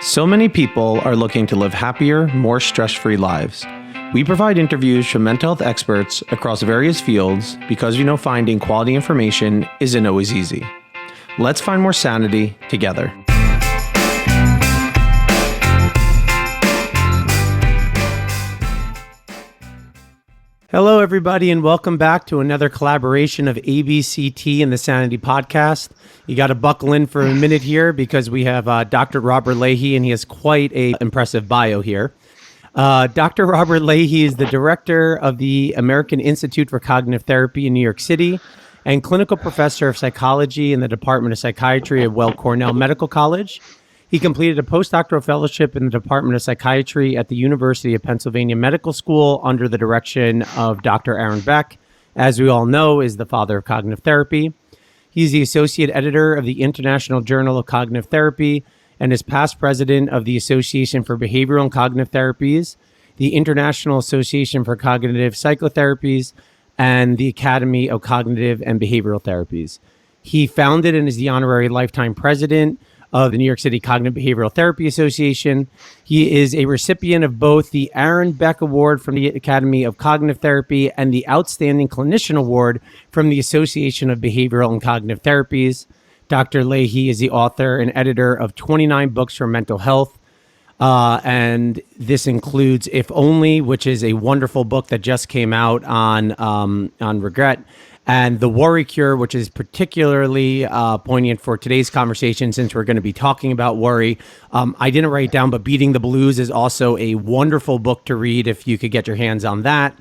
So many people are looking to live happier, more stress-free lives. We provide interviews from mental health experts across various fields because we know finding quality information isn't always easy. Let's find more sanity together. Hello, everybody, and welcome back to another collaboration of ABCT and the Sanity podcast. You got to buckle in for a minute here because we have Dr. Robert Leahy, and he has quite an impressive bio here. Dr. Robert Leahy is the director of the American Institute for Cognitive Therapy in New York City and clinical professor of psychology in the Department of Psychiatry at Weill Cornell Medical College. He completed a postdoctoral fellowship in the Department of Psychiatry at the University of Pennsylvania Medical School under the direction of Dr. Aaron Beck, as we all know, is the father of cognitive therapy. He's the associate editor of the International Journal of Cognitive Therapy and is past president of the Association for Behavioral and Cognitive Therapies, the International Association for Cognitive Psychotherapies, and the Academy of Cognitive and Behavioral Therapies. He founded and is the honorary lifetime president of the New York City Cognitive Behavioral Therapy Association. He is a recipient of both the Aaron Beck Award from the Academy of Cognitive Therapy and the Outstanding Clinician Award from the Association of Behavioral and Cognitive Therapies. Dr. Leahy is the author and editor of 29 books for mental health. And this includes If Only, which is a wonderful book that just came out on regret, and The Worry Cure, which is particularly poignant for today's conversation since we're going to be talking about worry. I didn't write it down, but Beating the Blues is also a wonderful book to read if you could get your hands on that.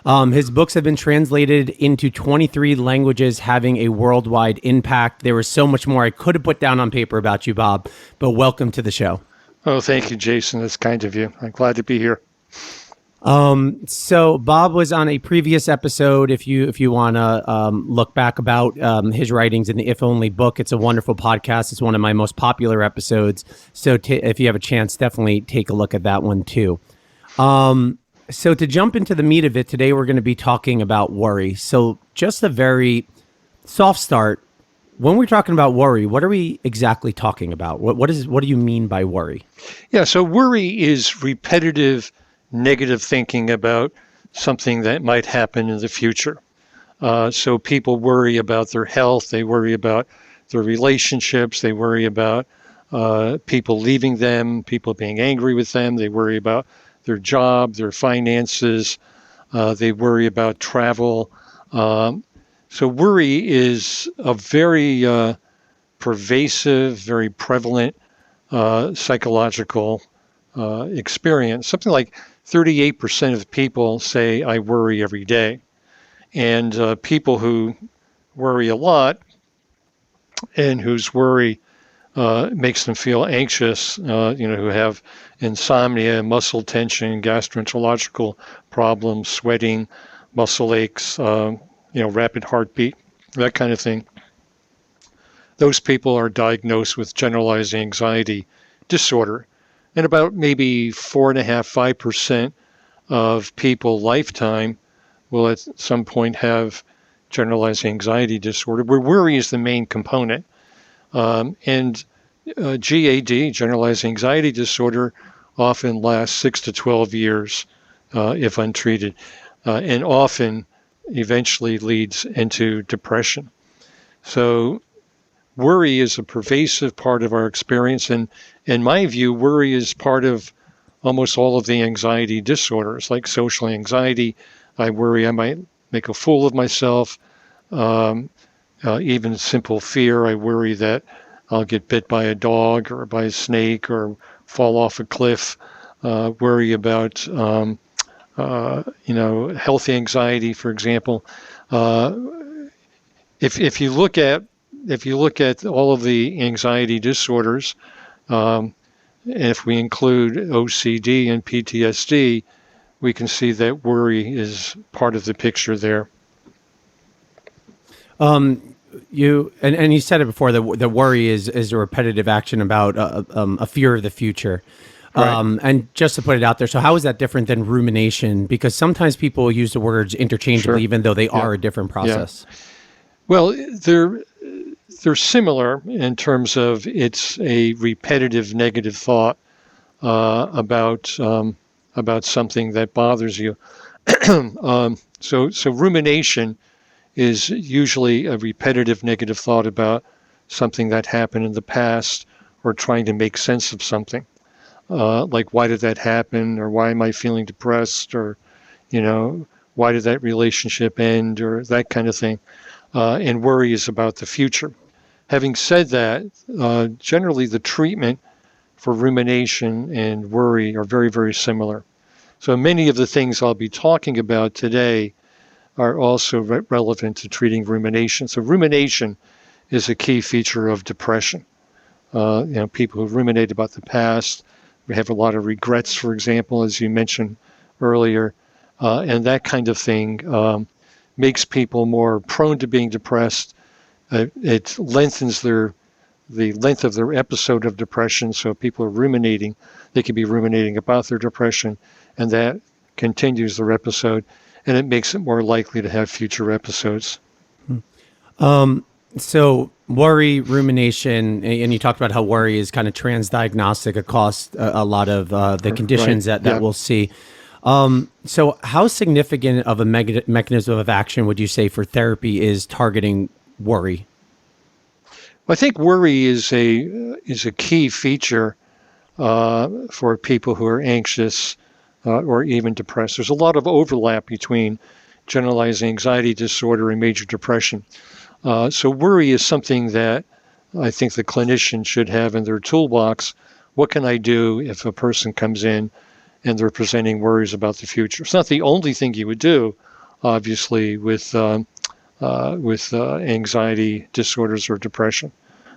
His books have been translated into 23 languages, having a worldwide impact. There was so much more I could have put down on paper about you, Bob, but welcome to the show. Oh, thank you, Jason. That's kind of you. I'm glad to be here. So Bob was on a previous episode. If you want to look back about his writings in the If Only book, it's a wonderful podcast. It's one of my most popular episodes. So if you have a chance, definitely take a look at that one too. So to jump into the meat of it, today we're going to be talking about worry. So just a very soft start. When we're talking about worry, what are we exactly talking about? What do you mean by worry? Yeah, so worry is repetitive negative thinking about something that might happen in the future. So people worry about their health, they worry about their relationships, they worry about people leaving them, people being angry with them, they worry about their job, their finances, they worry about travel. So worry is a very pervasive, very prevalent psychological experience. Something like 38% of people say, I worry every day. And people who worry a lot and whose worry makes them feel anxious, who have insomnia, muscle tension, gastroenterological problems, sweating, muscle aches, rapid heartbeat, that kind of thing. Those people are diagnosed with generalized anxiety disorder. And about maybe 4.5% of people lifetime will at some point have generalized anxiety disorder, where worry is the main component. And GAD, generalized anxiety disorder, often lasts 6 to 12 years if untreated, and often eventually leads into depression. So worry is a pervasive part of our experience, and in my view, worry is part of almost all of the anxiety disorders, like social anxiety. I worry I might make a fool of myself. Even simple fear, I worry that I'll get bit by a dog or by a snake or fall off a cliff. Worry about health anxiety, for example. If you look at all of the anxiety disorders, if we include OCD and PTSD, we can see that worry is part of the picture there. You said it before, the worry is a repetitive action about a fear of the future. Right. And just to put it out there, so how is that different than rumination? Because sometimes people use the words interchangeably, even though they are a different process. Yeah. Well, they're similar in terms of it's a repetitive negative thought about something that bothers you. So rumination is usually a repetitive negative thought about something that happened in the past, or trying to make sense of something. Like, why did that happen? Or why am I feeling depressed? Or, why did that relationship end? Or that kind of thing. And worry is about the future. Having said that, generally the treatment for rumination and worry are very, very similar. So many of the things I'll be talking about today are also relevant to treating rumination. So rumination is a key feature of depression. People who ruminate about the past, we have a lot of regrets, for example, as you mentioned earlier, and that kind of thing makes people more prone to being depressed. It lengthens the length of their episode of depression. So if people are ruminating, they could be ruminating about their depression, and that continues their episode, and it makes it more likely to have future episodes. So worry, rumination, and you talked about how worry is kind of transdiagnostic across a lot of the conditions that we'll see. So how significant of a mechanism of action would you say for therapy is targeting worry? Well, I think worry is a key feature for people who are anxious or even depressed. There's a lot of overlap between generalized anxiety disorder and major depression. So worry is something that I think the clinician should have in their toolbox. What can I do if a person comes in and they're presenting worries about the future? It's not the only thing you would do, obviously, with anxiety disorders or depression,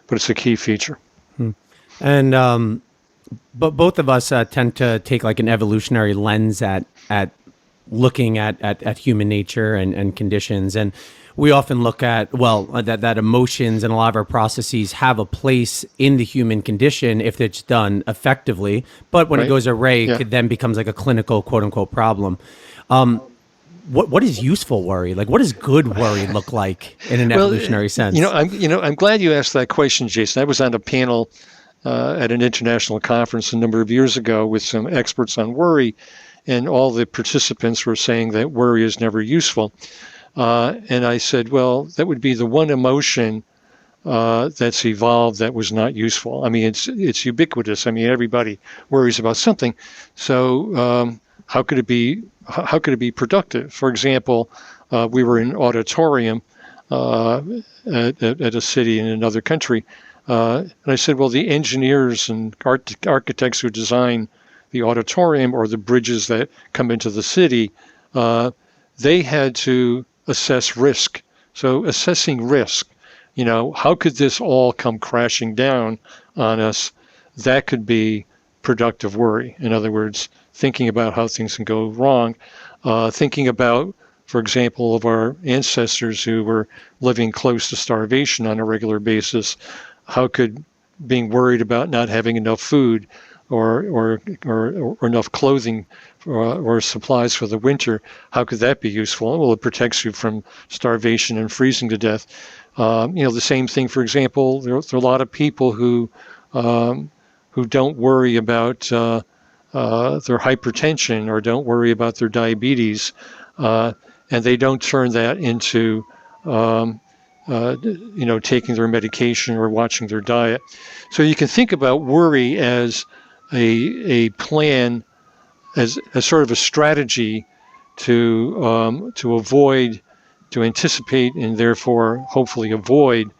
but it's a key feature. And but both of us tend to take like an evolutionary lens at looking at human nature and conditions, and we often look at that emotions and a lot of our processes have a place in the human condition if it's done effectively, but when it goes array, it then becomes like a clinical quote unquote problem. What is useful worry? Like, what does good worry look like in an evolutionary sense? I'm glad you asked that question, Jason. I was on a panel at an international conference a number of years ago with some experts on worry, and all the participants were saying that worry is never useful. And I said, well, that would be the one emotion that's evolved that was not useful. I mean, it's ubiquitous. I mean, everybody worries about something. So how could it be productive? For example, we were in an auditorium at a city in another country, and I said, well, the engineers and architects who design the auditorium or the bridges that come into the city, they had to assess risk. So assessing risk, how could this all come crashing down on us? That could be productive worry. In other words, thinking about how things can go wrong, thinking about, for example, of our ancestors who were living close to starvation on a regular basis. How could being worried about not having enough food or enough clothing or supplies for the winter, how could that be useful? Well, it protects you from starvation and freezing to death. The same thing, for example, there are a lot of people who don't worry about their hypertension or don't worry about their diabetes, and they don't turn that into taking their medication or watching their diet. So you can think about worry as a plan, as sort of a strategy to anticipate and therefore hopefully avoid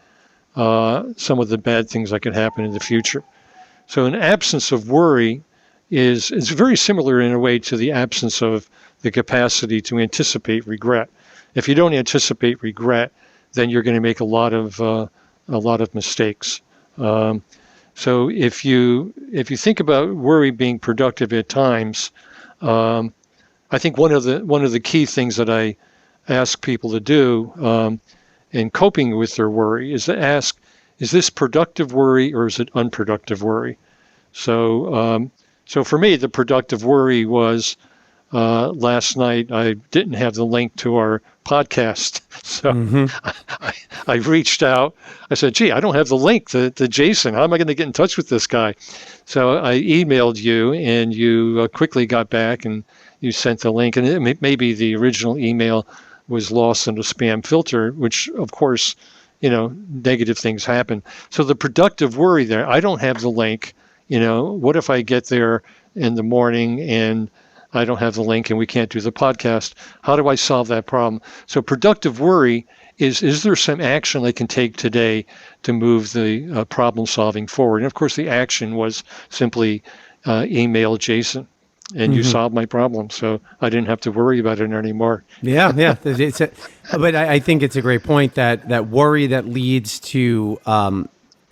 some of the bad things that could happen in the future. So an absence of worry is very similar in a way to the absence of the capacity to anticipate regret. If you don't anticipate regret, then you're going to make a lot of mistakes. So if you think about worry being productive at times, I think one of the key things that I ask people to do in coping with their worry is to ask, is this productive worry or is it unproductive worry? So for me, the productive worry was last night I didn't have the link to our podcast. So I reached out. I said, gee, I don't have the link to Jason. How am I going to get in touch with this guy? So I emailed you, and you quickly got back and you sent the link. And maybe the original email was lost in a spam filter, which, of course, negative things happen. So the productive worry there, I don't have the link. What if I get there in the morning and I don't have the link and we can't do the podcast? How do I solve that problem? So productive worry is there some action I can take today to move the problem solving forward? And of course, the action was simply email Jason, and you solved my problem. So I didn't have to worry about it anymore. Yeah. But I think it's a great point that worry that leads to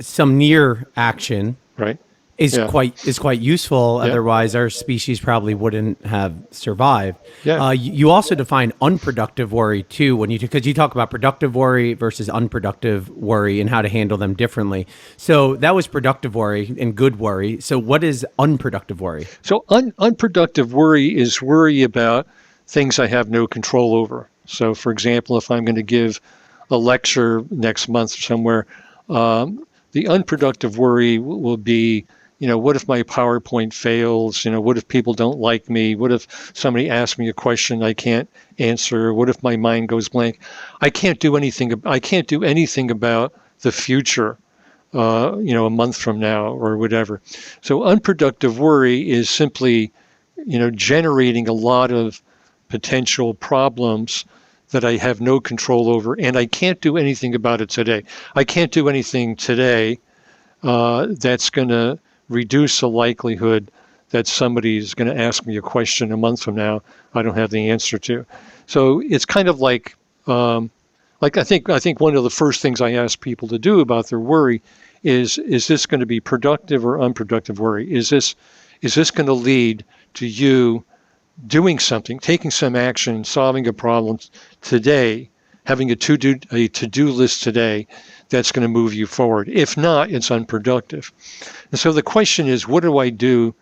some near action, right, is quite useful. Yeah. Otherwise, our species probably wouldn't have survived. Yeah. You also define unproductive worry too, because you talk about productive worry versus unproductive worry and how to handle them differently. So that was productive worry and good worry. So what is unproductive worry? So unproductive worry is worry about things I have no control over. So, for example, if I'm going to give a lecture next month somewhere, the unproductive worry will be, what if my PowerPoint fails? What if people don't like me? What if somebody asks me a question I can't answer? What if my mind goes blank? I can't do anything about the future, a month from now or whatever. So unproductive worry is simply, generating a lot of potential problems that I have no control over, and I can't do anything about it today. I can't do anything today that's going to reduce the likelihood that somebody is going to ask me a question a month from now I don't have the answer to. So it's kind of like I think one of the first things I ask people to do about their worry is this going to be productive or unproductive worry? Is this going to lead to you doing something, taking some action, solving a problem today, having a to-do list today that's going to move you forward? If not, it's unproductive. And so the question is, what do I do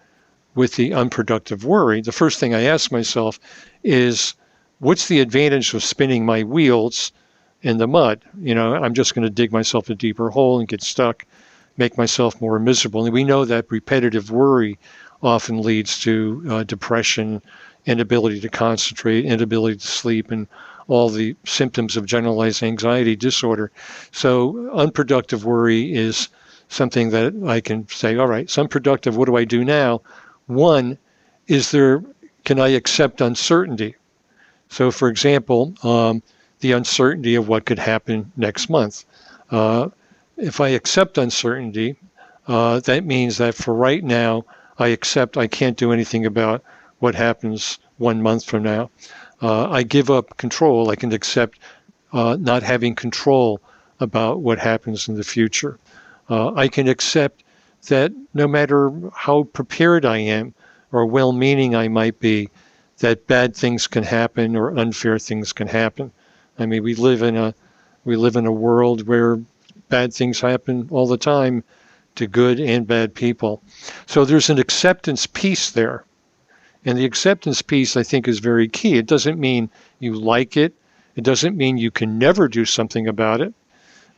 with the unproductive worry? The first thing I ask myself is, what's the advantage of spinning my wheels in the mud? I'm just going to dig myself a deeper hole and get stuck, make myself more miserable. And we know that repetitive worry often leads to depression, inability to concentrate, inability to sleep, and all the symptoms of generalized anxiety disorder. So unproductive worry is something that I can say, all right, it's unproductive. What do I do now? One, can I accept uncertainty? So, for example, the uncertainty of what could happen next month. If I accept uncertainty, that means that for right now, I accept I can't do anything about what happens 1 month from now. I give up control. I can accept not having control about what happens in the future. I can accept that no matter how prepared I am or well-meaning I might be, that bad things can happen or unfair things can happen. I mean, we live in a world where bad things happen all the time to good and bad people. So there's an acceptance piece there. And the acceptance piece, I think, is very key. It doesn't mean you like it. It doesn't mean you can never do something about it.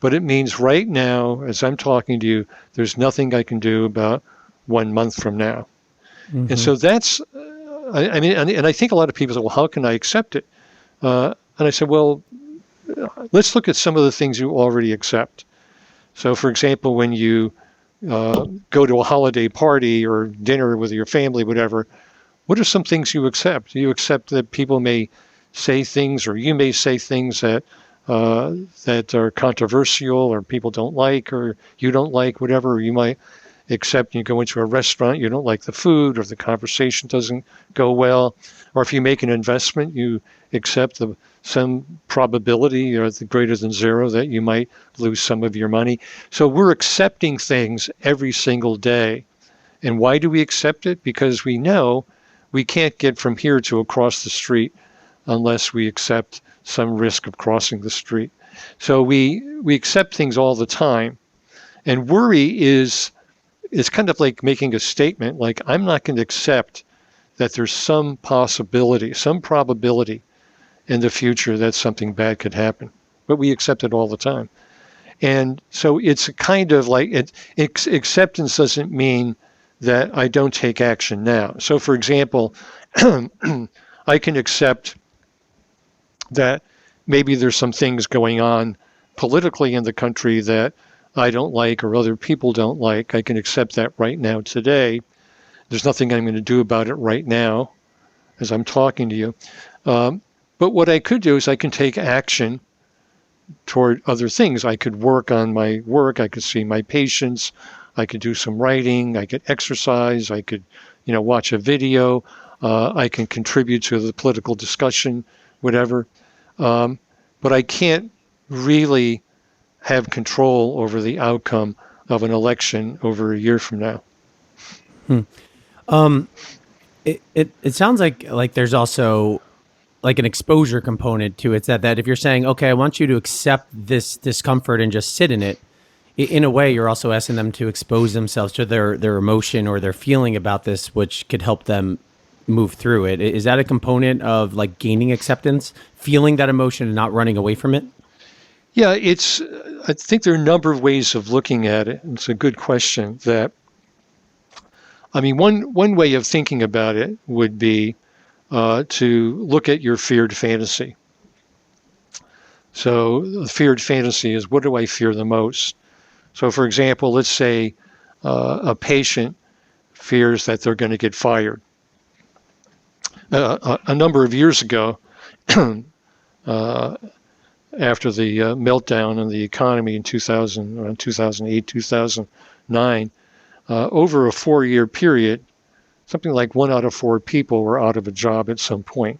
But it means right now, as I'm talking to you, there's nothing I can do about 1 month from now. Mm-hmm. And so that's, and I think a lot of people say, well, how can I accept it? And I said, well, let's look at some of the things you already accept. So, for example, when you go to a holiday party or dinner with your family, whatever, what are some things you accept? Do you accept that people may say things, or you may say things that are controversial, or people don't like, or you don't like, whatever? Or you might accept you go into a restaurant, you don't like the food, or the conversation doesn't go well. Or if you make an investment, you accept some probability, or the greater than zero, that you might lose some of your money. So we're accepting things every single day. And why do we accept it? Because we know we can't get from here to across the street unless we accept some risk of crossing the street. So we accept things all the time. And worry is kind of like making a statement, like, I'm not going to accept that there's some possibility, some probability in the future that something bad could happen. But we accept it all the time. And so it's kind of like acceptance doesn't mean that I don't take action now. So, for example, I can accept that maybe there's some things going on politically in the country that I don't like or other people don't like. I can accept that right now today. There's nothing I'm going to do about it right now as I'm talking to you. But what I could do is I can take action toward other things. I could work on my work. I could see my patients. I could do some writing. I could exercise. I could, watch a video. I can contribute to the political discussion, whatever. But I can't really have control over the outcome of an election over a year from now. It sounds like there's also like an exposure component to it. That if you're saying, okay, I want you to accept this discomfort and just sit in it, in a way, you're also asking them to expose themselves to their emotion or their feeling about this, which could help them move through it. Is that a component of like gaining acceptance, feeling that emotion and not running away from it? Yeah, I think there are a number of ways of looking at it. It's a good question. One way of thinking about it would be to look at your feared fantasy. So the feared fantasy is, what do I fear the most? So, for example, let's say a patient fears that they're going to get fired. A number of years ago, after the meltdown in the economy in 2008, 2009, over a 4-year period, something like 1 out of 4 people were out of a job at some point.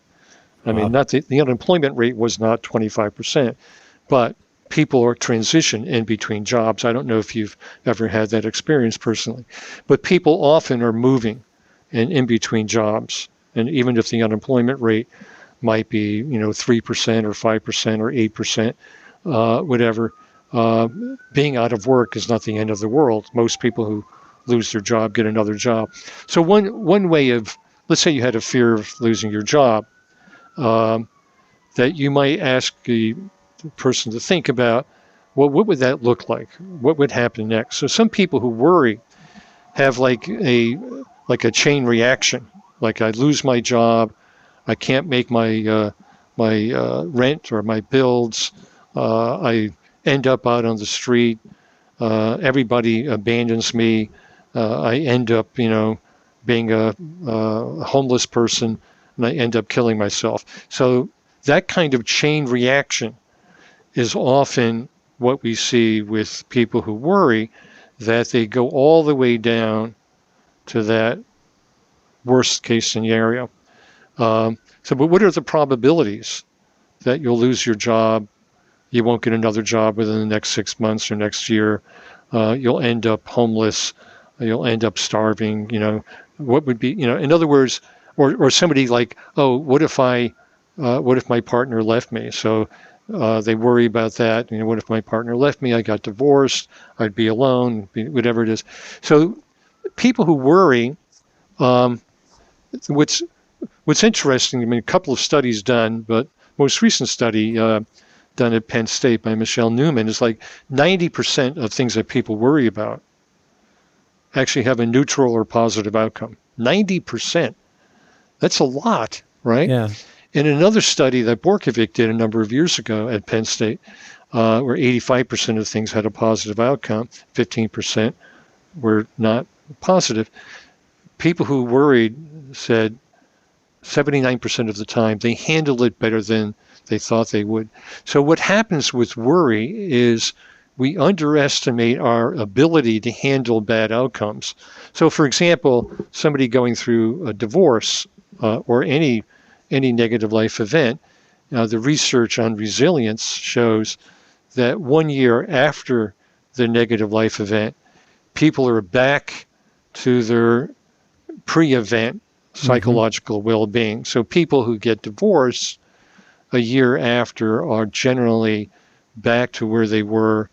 Not the unemployment rate was not 25%, but people are transition in between jobs. I don't know if you've ever had that experience personally, but people often are moving in between jobs. And even if the unemployment rate might be, 3% or 5% or 8%, whatever, being out of work is not the end of the world. Most people who lose their job get another job. So one way of, let's say you had a fear of losing your job, that you might ask the person to think about, well, what would that look like? What would happen next? So some people who worry have like a chain reaction. Like, I lose my job, I can't make my rent or my bills, I end up out on the street, everybody abandons me, I end up, being a homeless person, and I end up killing myself. So that kind of chain reaction is often what we see with people who worry, that they go all the way down to that worst case scenario. But what are the probabilities that you'll lose your job, you won't get another job within the next 6 months or next year, you'll end up homeless, you'll end up starving, what would be, in other words, or somebody like, oh, what if my partner left me? So they worry about that. What if my partner left me? I got divorced, I'd be alone, whatever it is. So people who worry, what's interesting, a couple of studies done, but most recent study done at Penn State by Michelle Newman is like 90% of things that people worry about actually have a neutral or positive outcome. 90%. That's a lot, right? Yeah. In another study that Borkovic did a number of years ago at Penn State, where 85% of things had a positive outcome, 15% were not positive, people who worried said 79% of the time they handled it better than they thought they would. So what happens with worry is we underestimate our ability to handle bad outcomes. So, for example, somebody going through a divorce or any negative life event, the research on resilience shows that 1 year after the negative life event, people are back to their pre-event psychological well-being. So people who get divorced a year after are generally back to where they were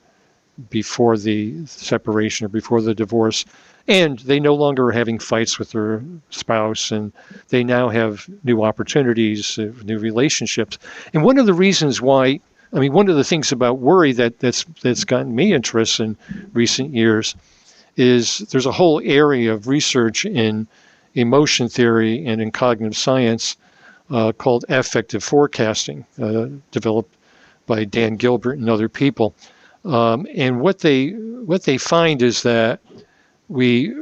before the separation or before the divorce. And they no longer are having fights with their spouse, and they now have new opportunities, new relationships. And one of the reasons why, one of the things about worry that's gotten me interested in recent years is there's a whole area of research in emotion theory and in cognitive science called affective forecasting, developed by Dan Gilbert and other people. And what they find is that we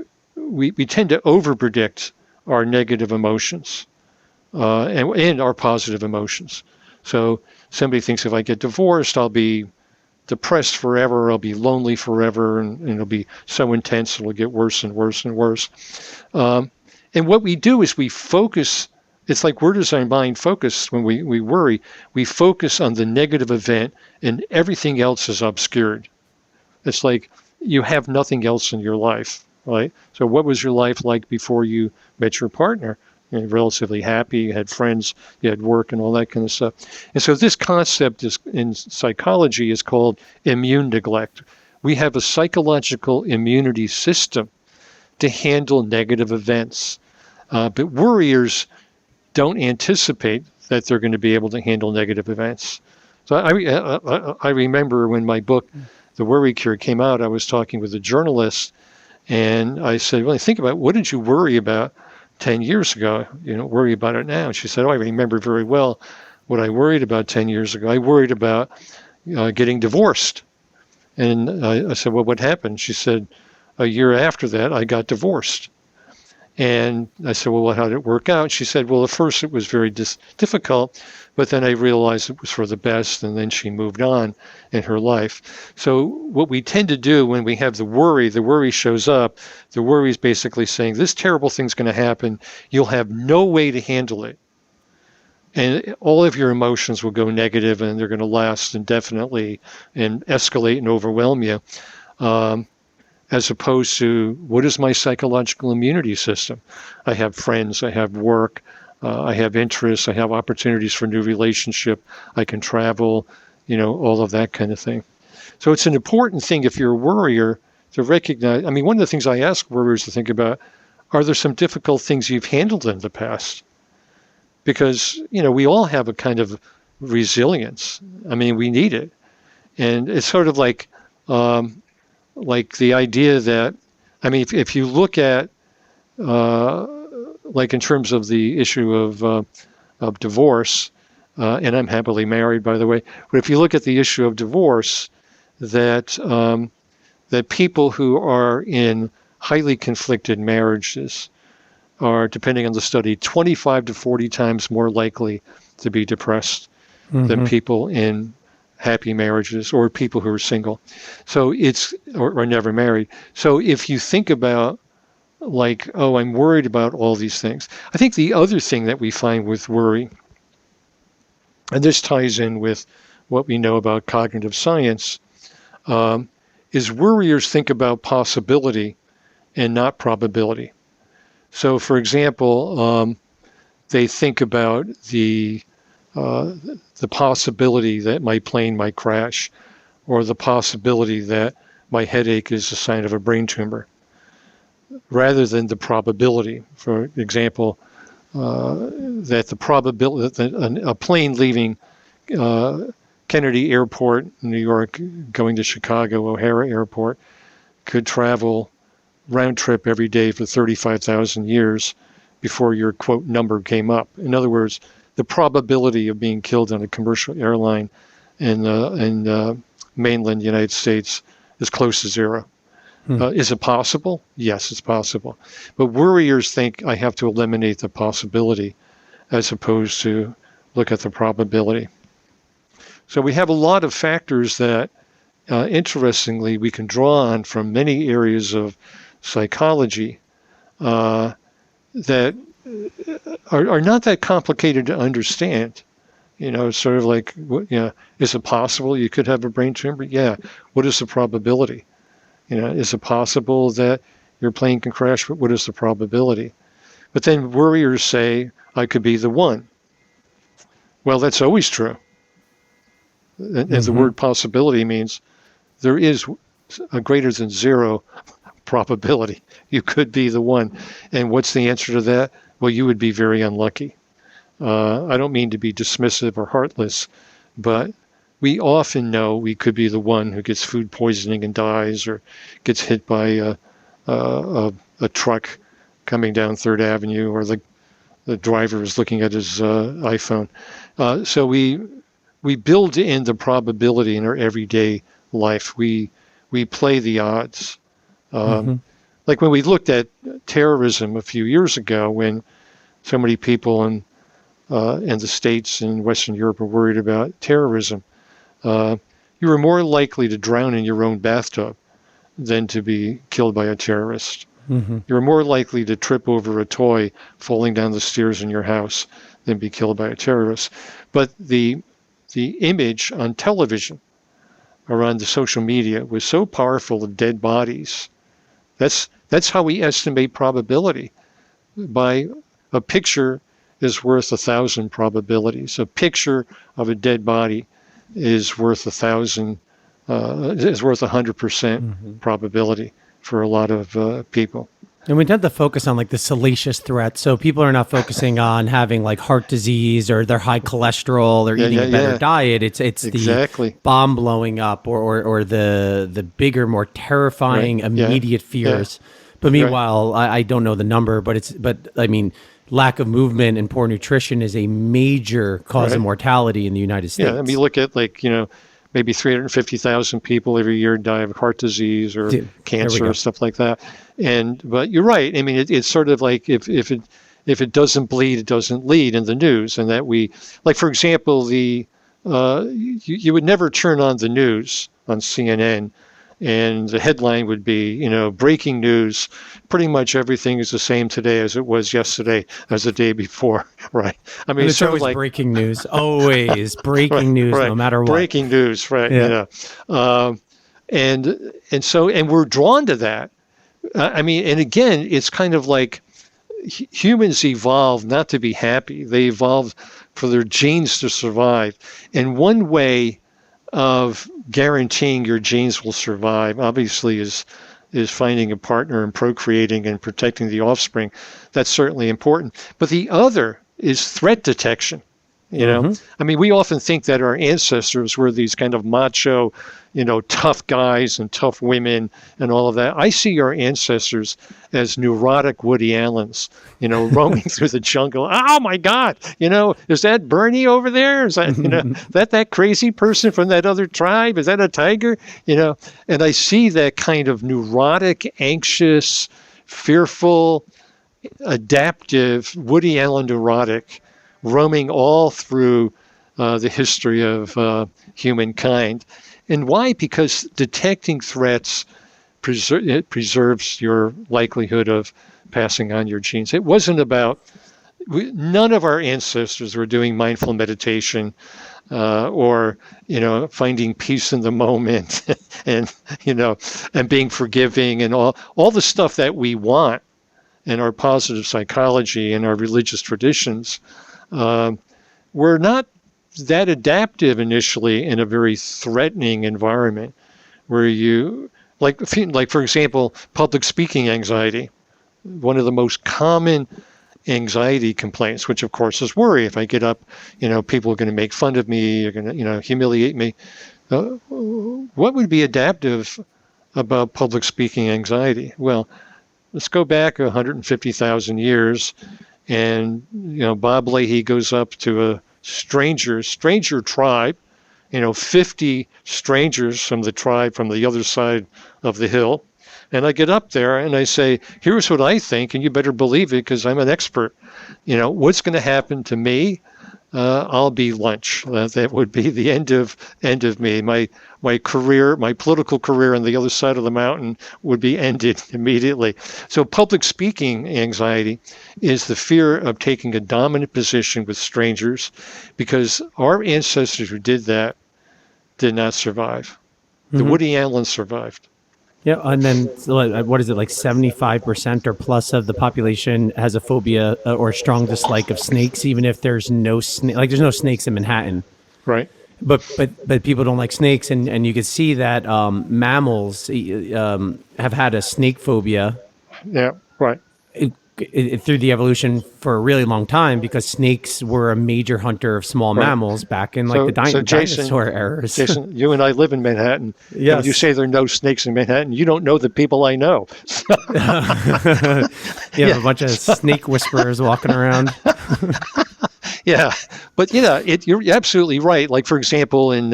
tend to overpredict our negative emotions and our positive emotions. So somebody thinks if I get divorced, I'll be depressed forever, I'll be lonely forever, and it'll be so intense it'll get worse and worse and worse. And what we do is we focus. It's like where does our mind focus when we worry? We focus on the negative event and everything else is obscured. It's like you have nothing else in your life, right? So what was your life like before you met your partner? You're relatively happy, you had friends, you had work and all that kind of stuff. And so this concept is in psychology is called immune neglect. We have a psychological immunity system to handle negative events. But worriers don't anticipate that they're going to be able to handle negative events. So I remember when my book, The Worry Cure, came out, I was talking with a journalist, and I said, well, think about what did you worry about 10 years ago? You don't worry about it now. And she said, oh, I remember very well what I worried about 10 years ago. I worried about getting divorced. And I said, well, what happened? She said, a year after that, I got divorced. And I said, well, how did it work out? She said, well, at first it was very difficult, but then I realized it was for the best, and then she moved on in her life. So what we tend to do when we have the worry shows up. The worry is basically saying, this terrible thing's going to happen. You'll have no way to handle it. And all of your emotions will go negative, and they're going to last indefinitely and escalate and overwhelm you. As opposed to what is my psychological immunity system? I have friends, I have work, I have interests, I have opportunities for new relationship, I can travel, all of that kind of thing. So it's an important thing if you're a worrier to recognize. One of the things I ask worriers to think about, are there some difficult things you've handled in the past? Because, we all have a kind of resilience. We need it. And it's sort of like the idea that, if you look at, in terms of the issue of divorce, and I'm happily married, by the way, but if you look at the issue of divorce, that people who are in highly conflicted marriages are, depending on the study, 25 to 40 times more likely to be depressed than people in happy marriages or people who are single. So or never married. So if you think about I'm worried about all these things. I think the other thing that we find with worry, and this ties in with what we know about cognitive science, is worriers think about possibility and not probability. So for example, they think about the possibility that my plane might crash, or the possibility that my headache is a sign of a brain tumor, rather than the probability. For example, that the probability that a plane leaving Kennedy Airport, New York, going to Chicago O'Hare Airport, could travel round trip every day for 35,000 years before your quote number came up. In other words, the probability of being killed on a commercial airline in mainland United States is close to zero. Is it possible? Yes, it's possible. But worriers think I have to eliminate the possibility as opposed to look at the probability. So we have a lot of factors that, interestingly, we can draw on from many areas of psychology that are not that complicated to understand. Sort of like, is it possible you could have a brain tumor? Yeah. What is the probability? Is it possible that your plane can crash? But what is the probability? But then worriers say, I could be the one. Well, that's always true. And the word possibility means there is a greater than zero probability you could be the one. And what's the answer to that? Well, you would be very unlucky. I don't mean to be dismissive or heartless, but we often know we could be the one who gets food poisoning and dies, or gets hit by a truck coming down Third Avenue, or the driver is looking at his iPhone. So we build in the probability in our everyday life. We play the odds. Like when we looked at terrorism a few years ago, when so many people in the States and Western Europe were worried about terrorism, you were more likely to drown in your own bathtub than to be killed by a terrorist. You're more likely to trip over a toy falling down the stairs in your house than be killed by a terrorist. But the image on television or on the social media was so powerful of dead bodies. That's how we estimate probability. By a picture is worth 1,000 probabilities. A picture of a dead body is worth 100% probability for a lot of people. And we tend to focus on like the salacious threats. So people are not focusing on having like heart disease or their high cholesterol or eating a better diet. It's exactly the bomb blowing up or the bigger, more terrifying immediate fears. But meanwhile, I don't know the number, but I mean, lack of movement and poor nutrition is a major cause of mortality in the United States. Yeah, I mean, look at maybe 350,000 people every year die of heart disease or cancer or stuff like that. But you're right. I mean, it's sort of like if it doesn't bleed, it doesn't lead in the news, and that we, like for example, you would never turn on the news on CNN, and the headline would be, breaking news. Pretty much everything is the same today as it was yesterday, as the day before, right? I mean, it's always like breaking news. Always breaking news, no matter what. Breaking news, right? Yeah. And we're drawn to that. I mean, and again, it's kind of like humans evolved not to be happy. They evolved for their genes to survive. And one way of guaranteeing your genes will survive, obviously, is finding a partner and procreating and protecting the offspring. That's certainly important. But the other is threat detection. I mean, we often think that our ancestors were these kind of macho, tough guys and tough women and all of that. I see our ancestors as neurotic Woody Allens, roaming through the jungle. Oh my God, is that Bernie over there? Is that, that crazy person from that other tribe? Is that a tiger? And I see that kind of neurotic, anxious, fearful, adaptive, Woody Allen neurotic, roaming all through the history of humankind. And why? Because detecting threats preserves your likelihood of passing on your genes. It wasn't about, none of our ancestors were doing mindful meditation or finding peace in the moment and and being forgiving and all the stuff that we want in our positive psychology and our religious traditions. We're not that adaptive initially in a very threatening environment where you, like for example, public speaking anxiety. One of the most common anxiety complaints, which of course is worry. If I get up, people are going to make fun of me, they're going to, humiliate me. What would be adaptive about public speaking anxiety? Well, let's go back 150,000 years. And, Bob Leahy goes up to a stranger tribe, 50 strangers from the tribe from the other side of the hill. And I get up there and I say, here's what I think, and you better believe it because I'm an expert. What's going to happen to me? I'll be lunch. That would be the end of me. My career, my political career on the other side of the mountain would be ended immediately. So public speaking anxiety is the fear of taking a dominant position with strangers, because our ancestors who did that did not survive. The Woody Allen survived. Yeah, and then what is it, like 75% or plus of the population has a phobia or strong dislike of snakes, even if there's no there's no snakes in Manhattan. Right. but people don't like snakes, and you can see that mammals have had a snake phobia Yeah, right. through the evolution for a really long time because snakes were a major hunter of small Right. mammals back in like the dinosaur eras. Jason, you and I live in Manhattan. And Yes. when you say there are no snakes in Manhattan, you don't know the people I know. You have a bunch of snake whisperers walking around. Yeah, but you're absolutely right. Like for example, in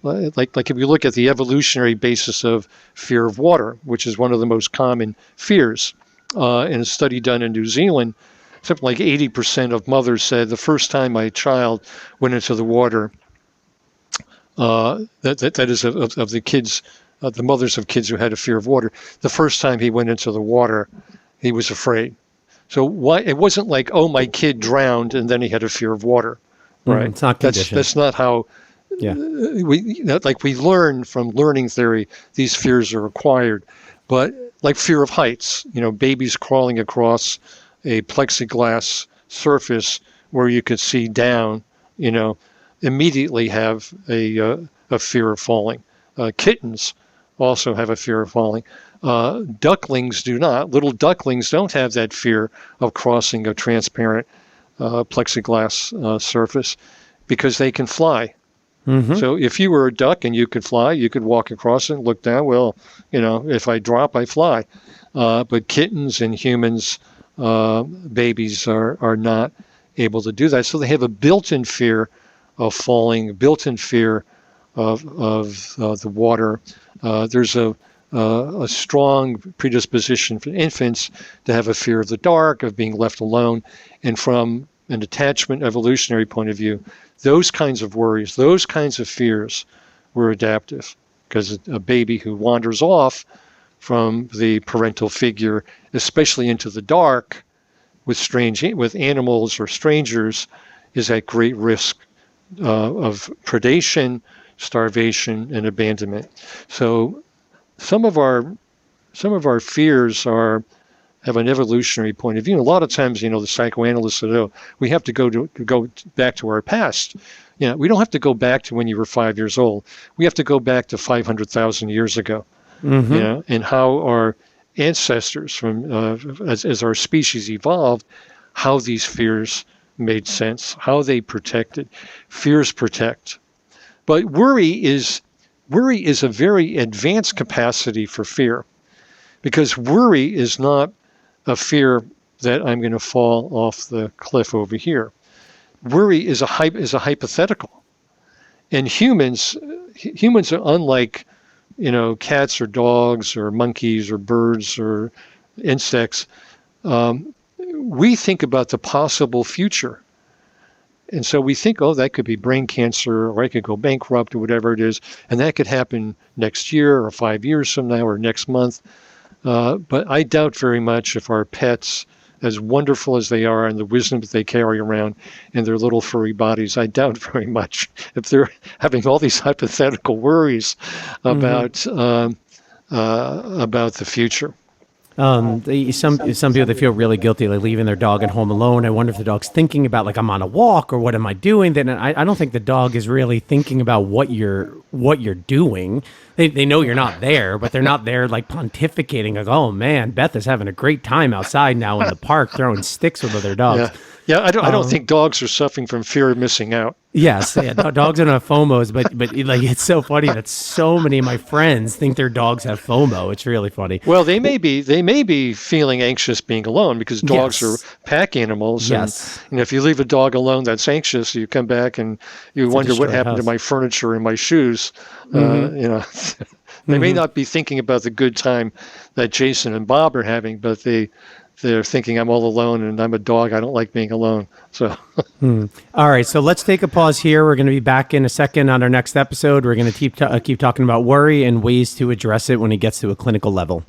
like if you look at the evolutionary basis of fear of water, which is one of the most common fears, in a study done in New Zealand, something like 80% of mothers said the first time my child went into the water, that is of the kids, the mothers of kids who had a fear of water, the first time he went into the water, he was afraid. So why it wasn't like, oh, my kid drowned and then he had a fear of water, right? It's not conditioned. That's not how. Yeah. We learn from learning theory, these fears are acquired, but like fear of heights, babies crawling across a plexiglass surface where you could see down, immediately have a fear of falling. Kittens also have a fear of falling. Ducklings do not. Little ducklings don't have that fear of crossing a transparent plexiglass surface because they can fly. Mm-hmm. So if you were a duck and you could fly, you could walk across it and look down. Well, if I drop, I fly. But kittens and humans, babies are not able to do that. So they have a built-in fear of falling, a built-in fear of the water. There's a strong predisposition for infants to have a fear of the dark, of being left alone, and from an attachment evolutionary point of view, those kinds of worries, those kinds of fears were adaptive, because a baby who wanders off from the parental figure, especially into the dark with animals or strangers, is at great risk of predation, starvation, and abandonment. So some of our fears have an evolutionary point of view. And a lot of times, the psychoanalysts say, "Oh, we have to go back to our past." We don't have to go back to when you were 5 years old. We have to go back to 500,000 years ago. Mm-hmm. And how our ancestors, from as our species evolved, how these fears made sense, how they protected. Fears protect, but worry is a very advanced capacity for fear, because worry is not a fear that I'm going to fall off the cliff over here. Worry is a hypothetical, and humans are unlike cats or dogs or monkeys or birds or insects. We think about the possible future, and so we think, oh, that could be brain cancer, or I could go bankrupt, or whatever it is, and that could happen next year or 5 years from now or next month. But I doubt very much if our pets, as wonderful as they are and the wisdom that they carry around in their little furry bodies, I doubt very much if they're having all these hypothetical worries about the future. Some people, they feel really guilty, like leaving their dog at home alone. I wonder if the dog's thinking about, like, I'm on a walk, or what am I doing? Then I don't think the dog is really thinking about what you're doing. They know you're not there, but they're not there like pontificating, like, oh man, Beth is having a great time outside now in the park throwing sticks with other dogs. Yeah, I don't think dogs are suffering from fear of missing out. Yes, yeah, dogs don't have FOMOs, but like, it's so funny that so many of my friends think their dogs have FOMO. It's really funny. Well, they may be feeling anxious being alone, because dogs are pack animals. Yes. And if you leave a dog alone that's anxious, you come back and you wonder what happened to my furniture and my shoes. Mm-hmm. They may not be thinking about the good time that Jason and Bob are having, but they're thinking, I'm all alone and I'm a dog. I don't like being alone. So, All right. So let's take a pause here. We're going to be back in a second on our next episode. We're going to keep talking about worry and ways to address it when it gets to a clinical level.